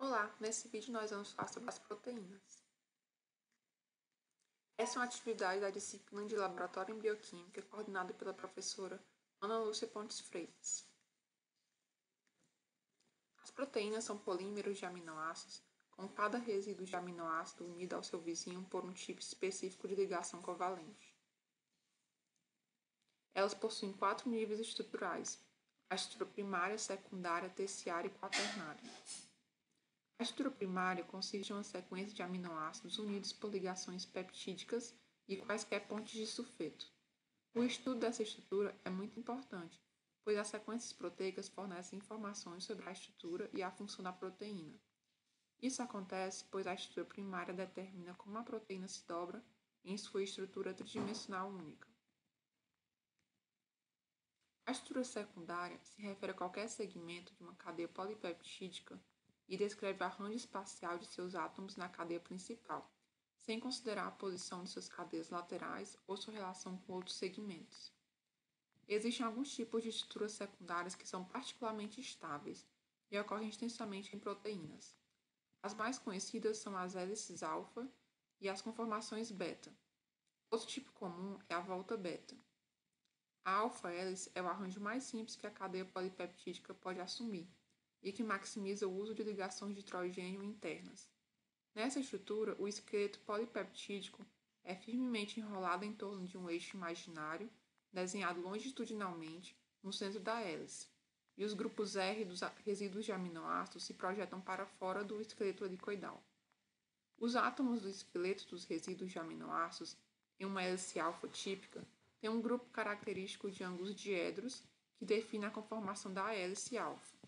Olá, nesse vídeo nós vamos falar sobre as proteínas. Essa é uma atividade da disciplina de Laboratório em Bioquímica coordenada pela professora Ana Lúcia Pontes Freitas. As proteínas são polímeros de aminoácidos, com cada resíduo de aminoácido unido ao seu vizinho por um tipo específico de ligação covalente. Elas possuem 4 níveis estruturais: a estrutura primária, secundária, terciária e quaternária. A estrutura primária consiste em uma sequência de aminoácidos unidos por ligações peptídicas e quaisquer pontes de sulfeto. O estudo dessa estrutura é muito importante, pois as sequências proteicas fornecem informações sobre a estrutura e a função da proteína. Isso acontece pois a estrutura primária determina como a proteína se dobra em sua estrutura tridimensional única. A estrutura secundária se refere a qualquer segmento de uma cadeia polipeptídica e descreve o arranjo espacial de seus átomos na cadeia principal, sem considerar a posição de suas cadeias laterais ou sua relação com outros segmentos. Existem alguns tipos de estruturas secundárias que são particularmente estáveis e ocorrem extensamente em proteínas. As mais conhecidas são as hélices alfa e as conformações beta. Outro tipo comum é a volta beta. A alfa-hélice é o arranjo mais simples que a cadeia polipeptídica pode assumir e que maximiza o uso de ligações de hidrogênio internas. Nessa estrutura, o esqueleto polipeptídico é firmemente enrolado em torno de um eixo imaginário, desenhado longitudinalmente no centro da hélice, e os grupos R dos resíduos de aminoácidos se projetam para fora do esqueleto helicoidal. Os átomos do esqueleto dos resíduos de aminoácidos, em uma hélice alfa típica, têm um grupo característico de ângulos diedros que define a conformação da hélice alfa.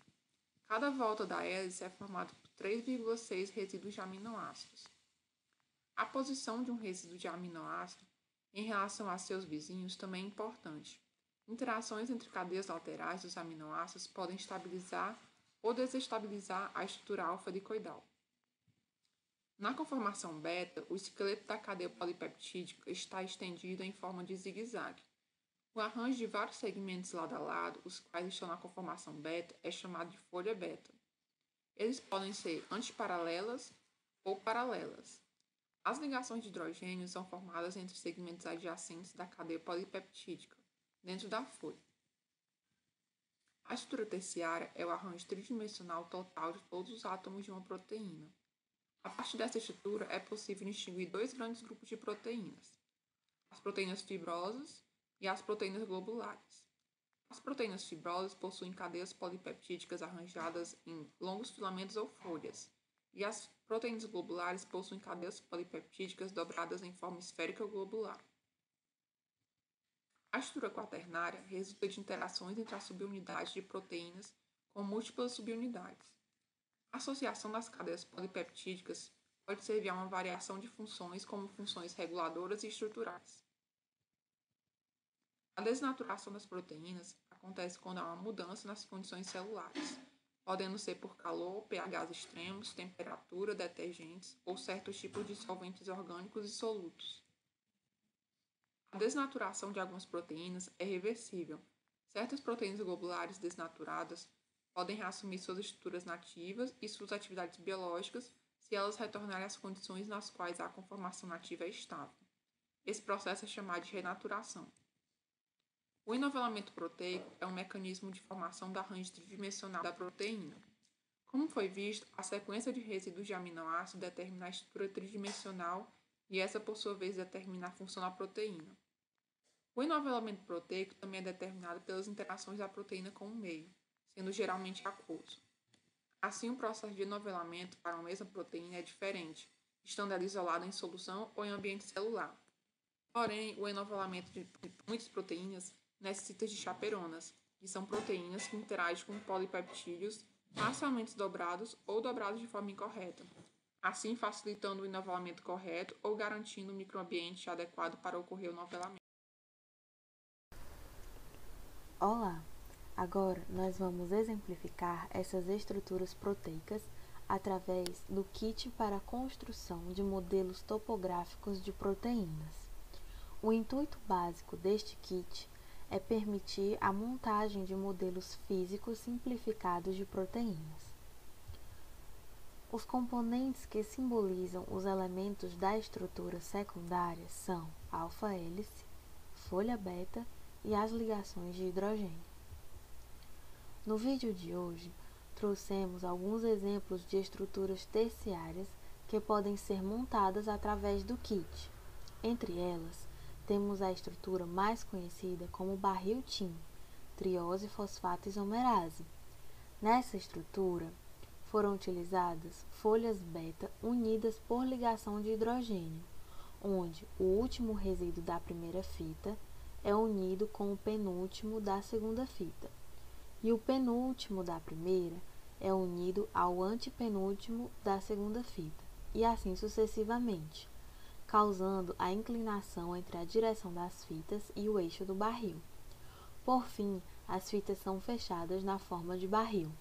Cada volta da hélice é formada por 3,6 resíduos de aminoácidos. A posição de um resíduo de aminoácido em relação a seus vizinhos também é importante. Interações entre cadeias laterais dos aminoácidos podem estabilizar ou desestabilizar a estrutura alfa-helicoidal. Na conformação beta, o esqueleto da cadeia polipeptídica está estendido em forma de zigue-zague. O arranjo de vários segmentos lado a lado, os quais estão na conformação beta, é chamado de folha beta. Eles podem ser antiparalelas ou paralelas. As ligações de hidrogênio são formadas entre segmentos adjacentes da cadeia polipeptídica, dentro da folha. A estrutura terciária é o arranjo tridimensional total de todos os átomos de uma proteína. A partir dessa estrutura, é possível distinguir dois grandes grupos de proteínas: as proteínas fibrosas e as proteínas globulares. As proteínas fibrosas possuem cadeias polipeptídicas arranjadas em longos filamentos ou folhas, e as proteínas globulares possuem cadeias polipeptídicas dobradas em forma esférica ou globular. A estrutura quaternária resulta de interações entre as subunidades de proteínas com múltiplas subunidades. A associação das cadeias polipeptídicas pode servir a uma variação de funções como funções reguladoras e estruturais. A desnaturação das proteínas acontece quando há uma mudança nas condições celulares, podendo ser por calor, pHs extremos, temperatura, detergentes ou certos tipos de solventes orgânicos e solutos. A desnaturação de algumas proteínas é reversível. Certas proteínas globulares desnaturadas podem reassumir suas estruturas nativas e suas atividades biológicas se elas retornarem às condições nas quais a conformação nativa é estável. Esse processo é chamado de renaturação. O enovelamento proteico é um mecanismo de formação do arranjo tridimensional da proteína. Como foi visto, a sequência de resíduos de aminoácido determina a estrutura tridimensional e essa, por sua vez, determina a função da proteína. O enovelamento proteico também é determinado pelas interações da proteína com o meio, sendo geralmente aquoso. Assim, o processo de enovelamento para uma mesma proteína é diferente, estando ela isolada em solução ou em ambiente celular. Porém, o enovelamento de muitas proteínas necessita de chaperonas, que são proteínas que interagem com polipeptídeos parcialmente dobrados ou dobrados de forma incorreta, assim facilitando o enovelamento correto ou garantindo um microambiente adequado para ocorrer o novelamento. Olá! Agora nós vamos exemplificar essas estruturas proteicas através do kit para a construção de modelos topográficos de proteínas. O intuito básico deste kit é permitir a montagem de modelos físicos simplificados de proteínas. Os componentes que simbolizam os elementos da estrutura secundária são a alfa-hélice, folha beta e as ligações de hidrogênio. No vídeo de hoje, trouxemos alguns exemplos de estruturas terciárias que podem ser montadas através do kit. Entre elas, temos a estrutura mais conhecida como barril TIM, triose fosfato isomerase. Nessa estrutura, foram utilizadas folhas beta unidas por ligação de hidrogênio, onde o último resíduo da primeira fita é unido com o penúltimo da segunda fita, e o penúltimo da primeira é unido ao antepenúltimo da segunda fita, e assim sucessivamente, causando a inclinação entre a direção das fitas e o eixo do barril. Por fim, as fitas são fechadas na forma de barril.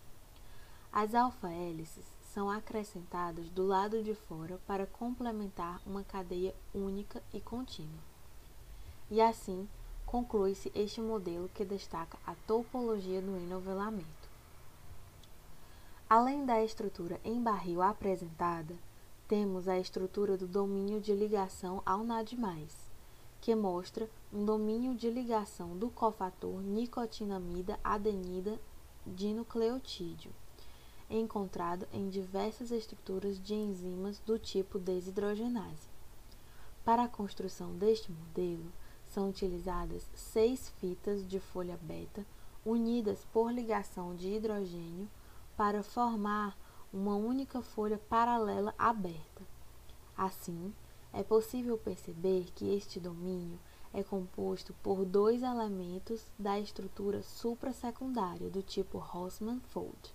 As alfa-hélices são acrescentadas do lado de fora para complementar uma cadeia única e contínua. E assim, conclui-se este modelo que destaca a topologia do enovelamento. Além da estrutura em barril apresentada, temos a estrutura do domínio de ligação ao NAD+, que mostra um domínio de ligação do cofator nicotinamida-adenida dinucleotídeo, encontrado em diversas estruturas de enzimas do tipo desidrogenase. Para a construção deste modelo, são utilizadas 6 fitas de folha beta unidas por ligação de hidrogênio para formar uma única folha paralela aberta. Assim, é possível perceber que este domínio é composto por 2 elementos da estrutura suprassecundária do tipo Haussmann-Fold,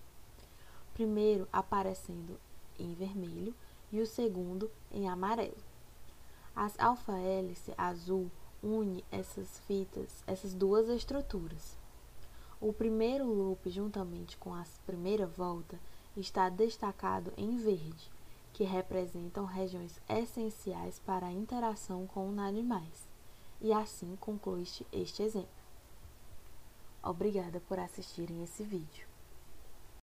primeiro aparecendo em vermelho e o segundo em amarelo. As alfa-hélice azul une essas duas estruturas. O primeiro loop, juntamente com a primeira volta, está destacado em verde, que representam regiões essenciais para a interação com o NAD+, e assim conclui este exemplo. Obrigada por assistirem esse vídeo.